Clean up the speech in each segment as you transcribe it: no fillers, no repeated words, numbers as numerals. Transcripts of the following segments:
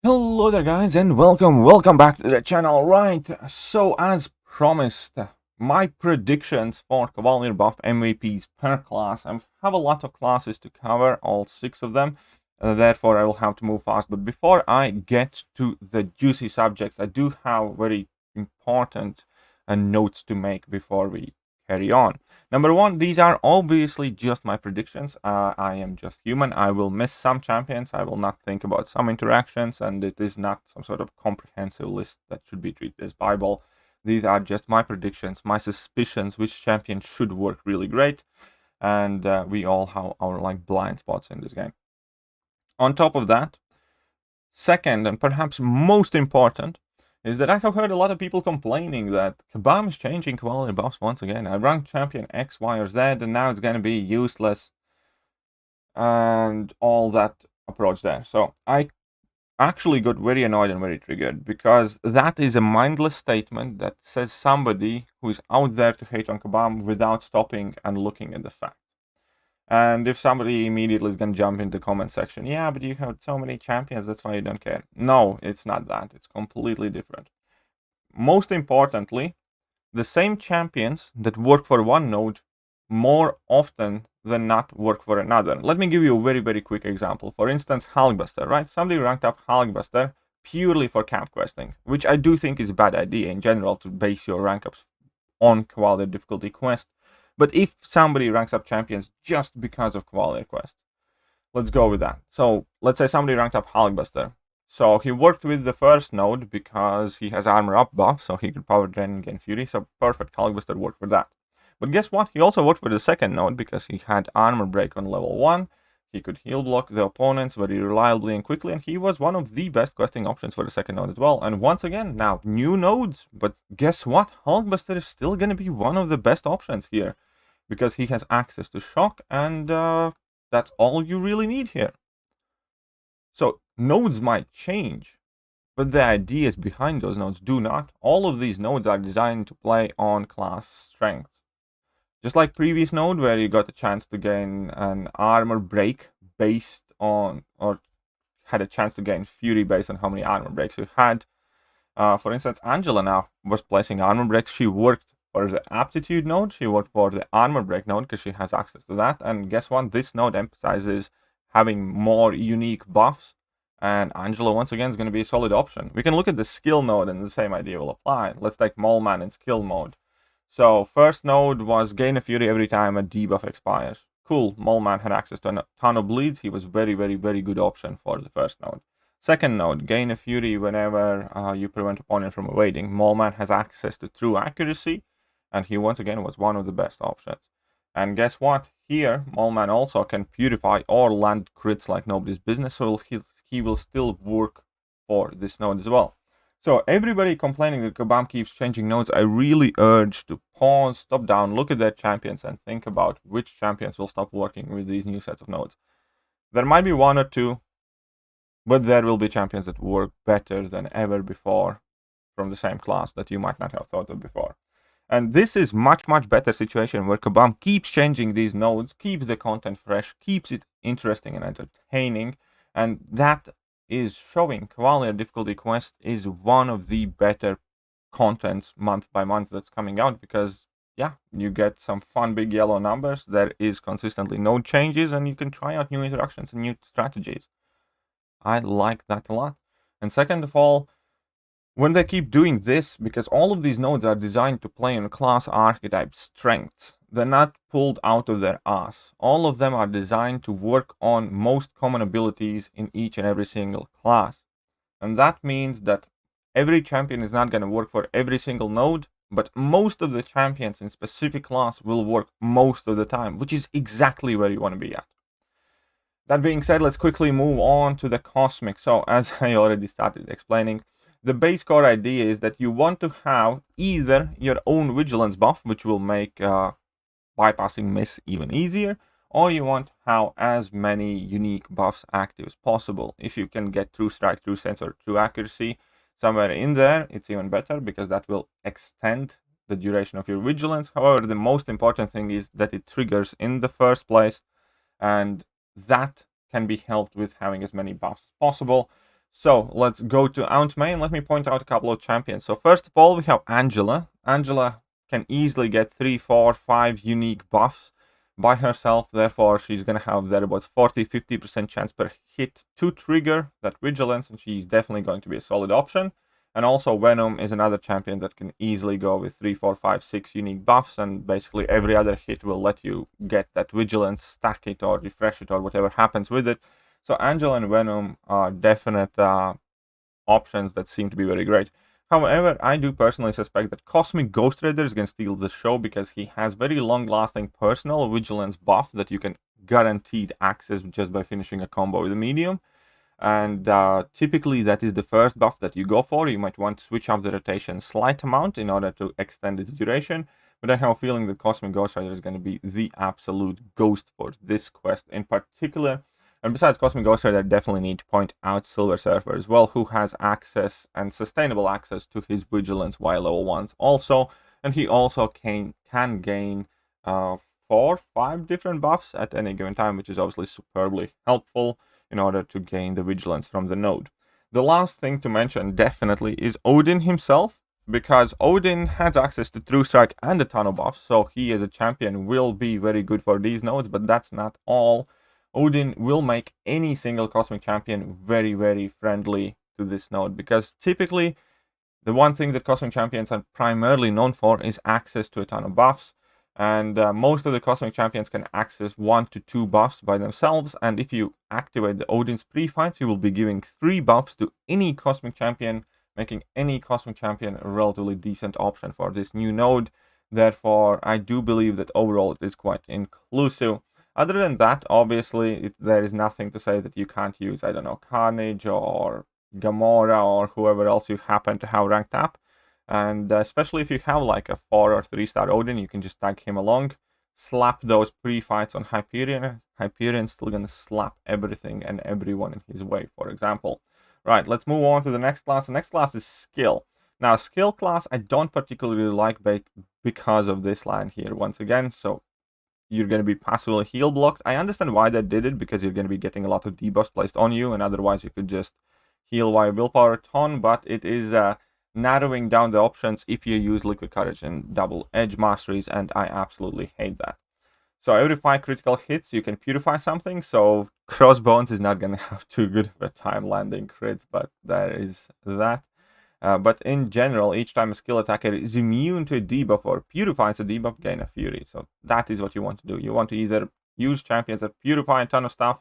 Hello there guys and welcome back to the channel. Right, so as promised, my predictions for Cavalier buff MVPs per class. I have a lot of classes to cover, all 6 of them, therefore I will have to move fast. But before I get to the juicy subjects, I do have very important notes to make before we carry on. Number 1, these are obviously just my predictions. I am just human. I will miss some champions. I will not think about some interactions, and it is not some sort of comprehensive list that should be treated as Bible. These are just my predictions, my suspicions, which champion should work really great, and we all have our blind spots in this game. On top of that, second and perhaps most important, is that I have heard a lot of people complaining that Kabam is changing Cavalier buffs once again. I ranked champion X, Y, or Z, and now it's going to be useless, and all that approach there. So I actually got very annoyed and very triggered, because that is a mindless statement that says somebody who is out there to hate on Kabam without stopping and looking at the facts. And if somebody immediately is going to jump into the comment section, yeah, but you have so many champions, that's why you don't care. No, it's not that. It's completely different. Most importantly, the same champions that work for one node more often than not work for another. Let me give you a very, very quick example. For instance, Hulkbuster, right? Somebody ranked up Hulkbuster purely for camp questing, which I do think is a bad idea in general to base your rank ups on Cavalier difficulty quest. But if somebody ranks up champions just because of Cavalier quest, let's go with that. So let's say somebody ranked up Hulkbuster. So he worked with the first node because he has armor up buff, so he could power drain and gain fury. So perfect, Hulkbuster worked for that. But guess what? He also worked for the second node because he had armor break on level 1. He could heal block the opponents very reliably and quickly, and he was one of the best questing options for the second node as well. And once again, now new nodes, but guess what? Hulkbuster is still going to be one of the best options here, because he has access to shock, and that's all you really need here. So nodes might change, but the ideas behind those nodes do not. All of these nodes are designed to play on class strengths. Just like previous node, where you got a chance to gain an armor break based on, or had a chance to gain fury based on how many armor breaks you had. For instance, Angela now was placing armor breaks. She worked for the aptitude node, she worked for the armor break node because she has access to that. And guess what? This node emphasizes having more unique buffs, and Angela once again is going to be a solid option. We can look at the skill node and the same idea will apply. Let's take Mole Man in skill mode. So first node was gain a fury every time a debuff expires. Cool, Mole Man had access to a ton of bleeds. He was very, very, very good option for the first node. Second node, gain a fury whenever you prevent opponent from evading. Mole Man has access to true accuracy, and he once again was one of the best options. And guess what? Here, Mole Man also can purify or land crits like nobody's business, so he will still work for this node as well. So everybody complaining that Kabam keeps changing nodes, I really urge to pause, stop down, look at their champions, and think about which champions will stop working with these new sets of nodes. There might be 1 or 2, but there will be champions that work better than ever before from the same class that you might not have thought of before. And this is much, much better situation where Kabam keeps changing these nodes, keeps the content fresh, keeps it interesting and entertaining, and that is showing Cavalier difficulty quest is one of the better contents month by month that's coming out, because yeah, you get some fun big yellow numbers, there is consistently node changes, and you can try out new interactions and new strategies. I like that a lot. And second of all, when they keep doing this, because all of these nodes are designed to play on class archetype strengths, they're not pulled out of their ass. All of them are designed to work on most common abilities in each and every single class. And that means that every champion is not going to work for every single node, but most of the champions in specific class will work most of the time, which is exactly where you want to be at. That being said, let's quickly move on to the Cosmic. So, as I already started explaining, the base core idea is that you want to have either your own vigilance buff, which will make bypassing miss even easier, or you want to have as many unique buffs active as possible. If you can get true strike, true sense, or true accuracy somewhere in there, it's even better, because that will extend the duration of your vigilance. However, the most important thing is that it triggers in the first place, and that can be helped with having as many buffs as possible. So let's go to Aunt May and let me point out a couple of champions. So first of all, we have Angela. Angela can easily get 3, 4, 5 unique buffs by herself. Therefore, she's going to have thereabouts 40-50% chance per hit to trigger that vigilance, and she's definitely going to be a solid option. And also Venom is another champion that can easily go with 3, 4, 5, 6 unique buffs, and basically every other hit will let you get that vigilance, stack it or refresh it or whatever happens with it. So Angela and Venom are definite options that seem to be very great. However, I do personally suspect that Cosmic Ghost Rider is going to steal the show because he has very long-lasting personal vigilance buff that you can guaranteed access just by finishing a combo with a medium. And typically that is the first buff that you go for. You might want to switch up the rotation slight amount in order to extend its duration. But I have a feeling that Cosmic Ghost Rider is going to be the absolute ghost for this quest in particular. And besides Cosmic Ghost Rider, I definitely need to point out Silver Surfer as well, who has access and sustainable access to his vigilance while level 1s also. And he also can gain 4, 5 different buffs at any given time, which is obviously superbly helpful in order to gain the vigilance from the node. The last thing to mention definitely is Odin himself, because Odin has access to True Strike and a ton of buffs, so he as a champion will be very good for these nodes, but that's not all. Odin will make any single Cosmic Champion very, very friendly to this node, because typically the one thing that Cosmic Champions are primarily known for is access to a ton of buffs, and most of the Cosmic Champions can access 1 to 2 buffs by themselves, and if you activate the Odin's pre-fights, you will be giving 3 buffs to any Cosmic Champion, making any Cosmic Champion a relatively decent option for this new node. Therefore, I do believe that overall it is quite inclusive. Other than that, obviously, there is nothing to say that you can't use, I don't know, Carnage or Gamora or whoever else you happen to have ranked up. And especially if you have like a 4 or 3-star Odin, you can just tag him along, slap those pre-fights on Hyperion. Hyperion's still gonna slap everything and everyone in his way, for example. Right, let's move on to the next class. The next class is Skill. Now, Skill class I don't particularly like because of this line here once again, so you're going to be passively heal blocked. I understand why they did it, because you're going to be getting a lot of debuffs placed on you, and otherwise you could just heal via willpower a ton, but it is narrowing down the options if you use Liquid Courage and Double Edge Masteries, and I absolutely hate that. So every 5 critical hits, you can purify something, so Crossbones is not going to have too good of a time landing crits, but there is that. But in general, each time a skill attacker is immune to a debuff or purifies a debuff, gain a fury. So that is what you want to do. You want to either use champions that purify a ton of stuff,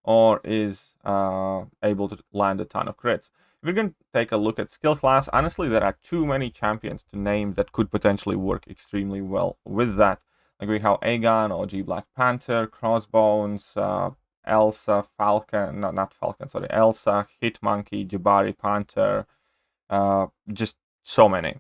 or is able to land a ton of crits. If we're going to take a look at skill class, honestly, there are too many champions to name that could potentially work extremely well with that. Like we have Aegon, OG Black Panther, Crossbones, Elsa, Falcon, not Falcon, sorry, Elsa, Hitmonkey, Jabari Panther, just so many.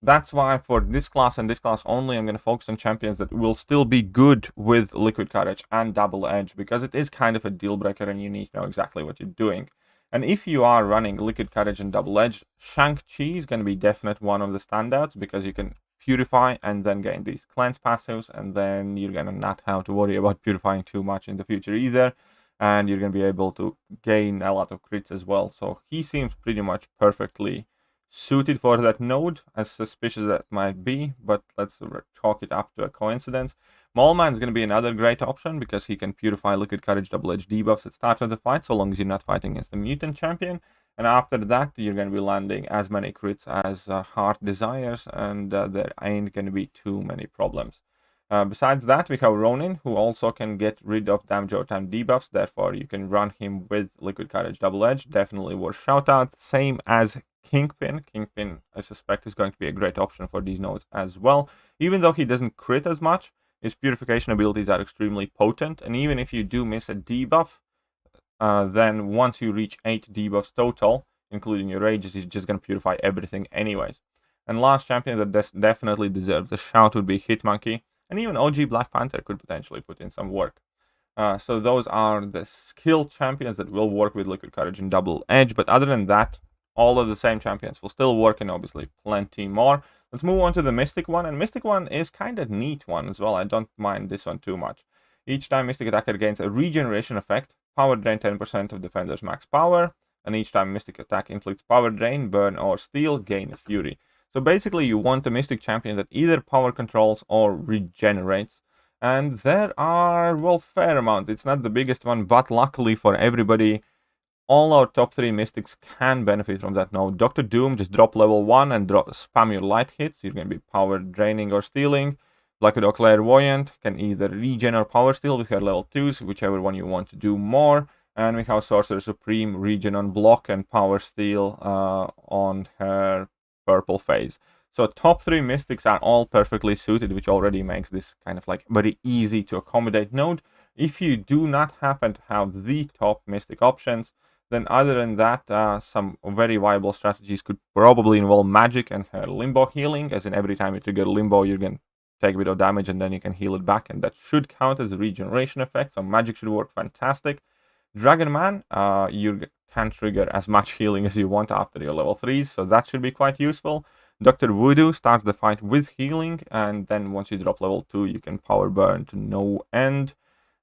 That's why for this class and this class only, I'm going to focus on champions that will still be good with Liquid Courage and Double Edge, because it is kind of a deal breaker and you need to know exactly what you're doing. And if you are running Liquid Courage and Double Edge, Shang-Chi is going to be definitely one of the standouts, because you can purify and then gain these cleanse passives, and then you're going to not have to worry about purifying too much in the future either. And you're going to be able to gain a lot of crits as well. So he seems pretty much perfectly suited for that node, as suspicious as that might be, but let's chalk it up to a coincidence. Maulman is going to be another great option, because he can purify Liquid Courage Double Edge debuffs at start of the fight, so long as you're not fighting against a mutant champion. And after that, you're going to be landing as many crits as Heart desires, and there ain't going to be too many problems. Besides that, we have Ronin, who also can get rid of damage over time debuffs, therefore you can run him with Liquid Courage Double Edge, definitely worth shout out. Same as Kingpin. Kingpin, I suspect, is going to be a great option for these nodes as well. Even though he doesn't crit as much, his purification abilities are extremely potent, and even if you do miss a debuff, then once you reach 8 debuffs total, including your rages, he's just going to purify everything anyways. And last champion that definitely deserves a shout would be Hitmonkey. And even OG Black Panther could potentially put in some work. So those are the skill champions that will work with Liquid Courage and Double Edge. But other than that, all of the same champions will still work, and obviously plenty more. Let's move on to the Mystic one. And Mystic one is kind of neat one as well. I don't mind this one too much. Each time Mystic attacker gains a regeneration effect, power drain 10% of defender's max power. and each time Mystic attack inflicts power drain, burn, or steal, gain a Fury. So basically you want a Mystic champion that either power controls or regenerates. And there are, well, fair amount. It's not the biggest one, but luckily for everybody, all our top 3 Mystics can benefit from that node. Dr. Doom, just drop level 1 and spam your light hits. You're going to be power draining or stealing. Black Widow Clairvoyant can either regen or power steal with her level 2s, whichever one you want to do more. And we have Sorcerer Supreme, regen on block and power steal on her purple phase. So top 3 Mystics are all perfectly suited, which already makes this kind of like very easy to accommodate node. If you do not happen to have the top Mystic options, then other than that, some very viable strategies could probably involve magic and her limbo healing, as in every time you trigger limbo, you're going to take a bit of damage and then you can heal it back, and that should count as a regeneration effect, so magic should work fantastic. Dragon Man, you can trigger as much healing as you want after your level 3s, so that should be quite useful. Dr. Voodoo starts the fight with healing, and then once you drop level 2, you can power burn to no end.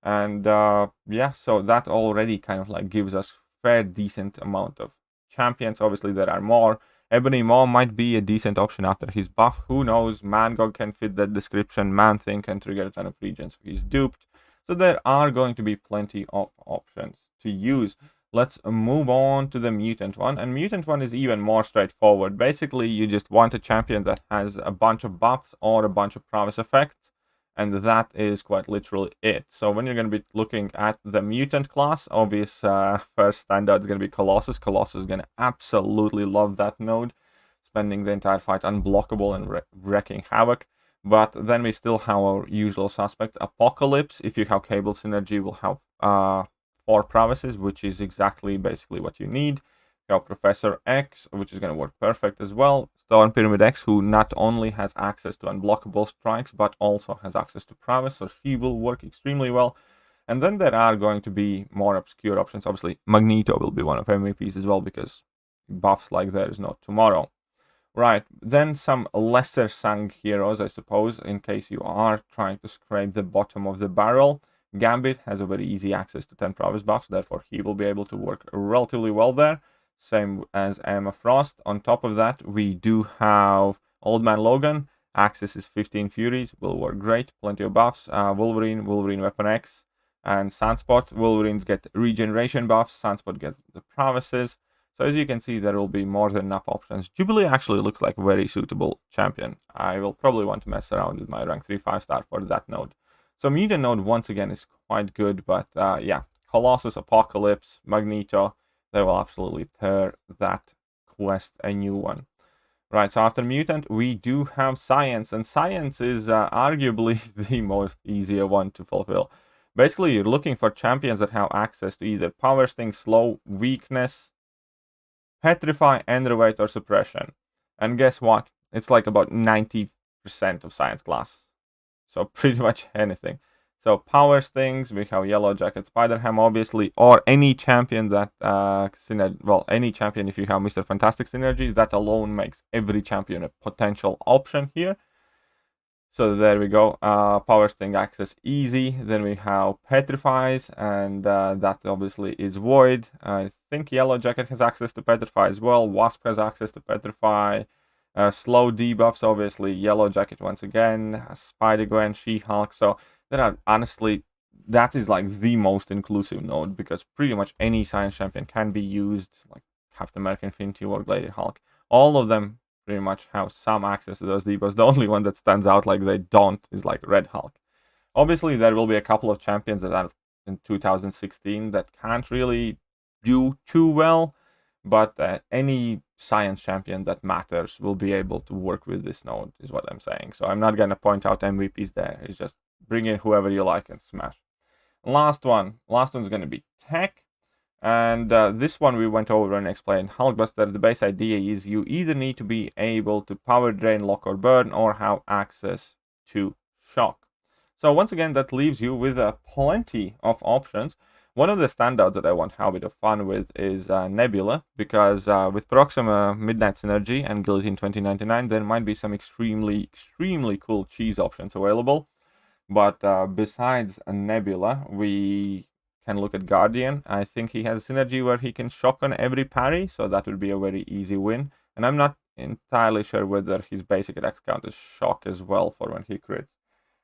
And yeah, so that already kind of like gives us fair decent amount of champions. Obviously there are more. Ebony Maw might be a decent option after his buff, who knows. Mangog can fit that description. Man-Thing can trigger a ton of regen, so he's duped. So there are going to be plenty of options to use. Let's move on to the mutant one, and mutant one is even more straightforward. Basically you just want a champion that has a bunch of buffs or a bunch of prowess effects, and that is quite literally it. So when you're going to be looking at the mutant class, obvious first standout is going to be Colossus. Colossus is going to absolutely love that node, spending the entire fight unblockable and wreaking havoc. But then we still have our usual suspects. Apocalypse, if you have Cable Synergy, will have 4 prowesses, which is exactly basically what you need. You have Professor X, which is going to work perfect as well. Storm Pyramid X, who not only has access to unblockable strikes, but also has access to prowess, so she will work extremely well. And then there are going to be more obscure options. Obviously, Magneto will be one of MVPs as well, because buffs like there is not tomorrow. Right, then some lesser sung heroes, I suppose, in case you are trying to scrape the bottom of the barrel. Gambit has a very easy access to 10 prowess buffs, therefore he will be able to work relatively well there. Same as Emma Frost. On top of that, we do have Old Man Logan. Access is 15 Furies, will work great, plenty of buffs. Wolverine, Wolverine Weapon X, and Sunspot. Wolverines get regeneration buffs, Sunspot gets the prowesses. So as you can see, there will be more than enough options. Jubilee actually looks like a very suitable champion. I will probably want to mess around with my rank 3 5-star for that node. So mutant node once again is quite good, but yeah, Colossus, Apocalypse, Magneto, they will absolutely tear that quest a new one. Right, so after mutant, we do have science, and science is arguably the most easier one to fulfill. Basically, you're looking for champions that have access to either power sting, slow, weakness, petrify, enervate, or suppression. And guess what? It's like about 90% of science class. So pretty much anything. So power stings, we have Yellow Jacket Spider-Ham, obviously, or any champion that any champion if you have Mr. Fantastic synergy, that alone makes every champion a potential option here. So there we go. Power sting access easy. Then we have Petrifies, and that obviously is Void. I think Yellow Jacket has access to Petrify as well. Wasp has access to Petrify. Slow debuffs, obviously. Yellow Jacket once again. Spider-Gwen, She-Hulk. So there are, honestly, that is like the most inclusive node, because pretty much any science champion can be used, like Captain America, Infinity War, Lady Hulk. All of them pretty much have some access to those debuffs. The only one that stands out like they don't is like Red Hulk. Obviously, there will be a couple of champions that are in 2016 that can't really do too well, but any science champion that matters will be able to work with this node, is what I'm saying. So I'm not going to point out MVPs there. It's just bring in whoever you like and smash. Last one's going to be Tech. And this one we went over and explained. Hulkbuster, the base idea is you either need to be able to power drain, lock, or burn, or have access to shock. So once again, that leaves you with plenty of options. One of the standouts that I want to have a bit of fun with is Nebula, because with Proxima Midnight Synergy and Guillotine 2099, there might be some extremely cool cheese options available. But besides Nebula, we can look at Guardian. I think he has synergy where he can shock on every parry, so that would be a very easy win. And I'm not entirely sure whether his basic attack count is shock as well for when he crits.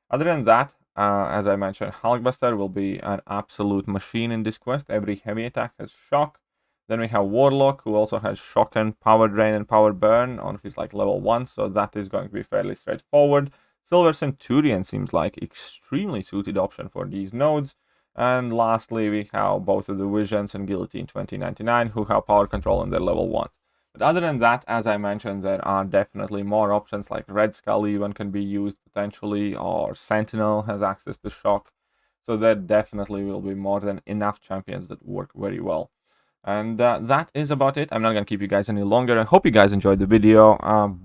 Other than that, as I mentioned, Hulkbuster will be an absolute machine in this quest. Every heavy attack has shock. Then we have Warlock, who also has shock and power drain and power burn on his like level 1, so that is going to be fairly straightforward. Silver Centurion seems like extremely suited option for these nodes. And lastly, we have both of the Visions and Guillotine 2099, who have power control on their level 1s. But other than that, as I mentioned, there are definitely more options, like Red Skull even can be used potentially, or Sentinel has access to shock. So there definitely will be more than enough champions that work very well. And that is about it. I'm not going to keep you guys any longer. I hope you guys enjoyed the video.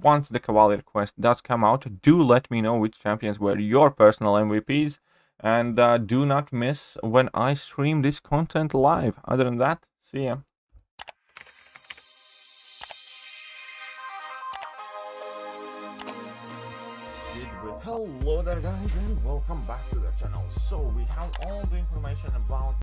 Once the Cavalier quest does come out, do let me know which champions were your personal MVPs. And do not miss when I stream this content live. Other than that, see ya. Hello there guys, and welcome back to the channel. So we have all the information about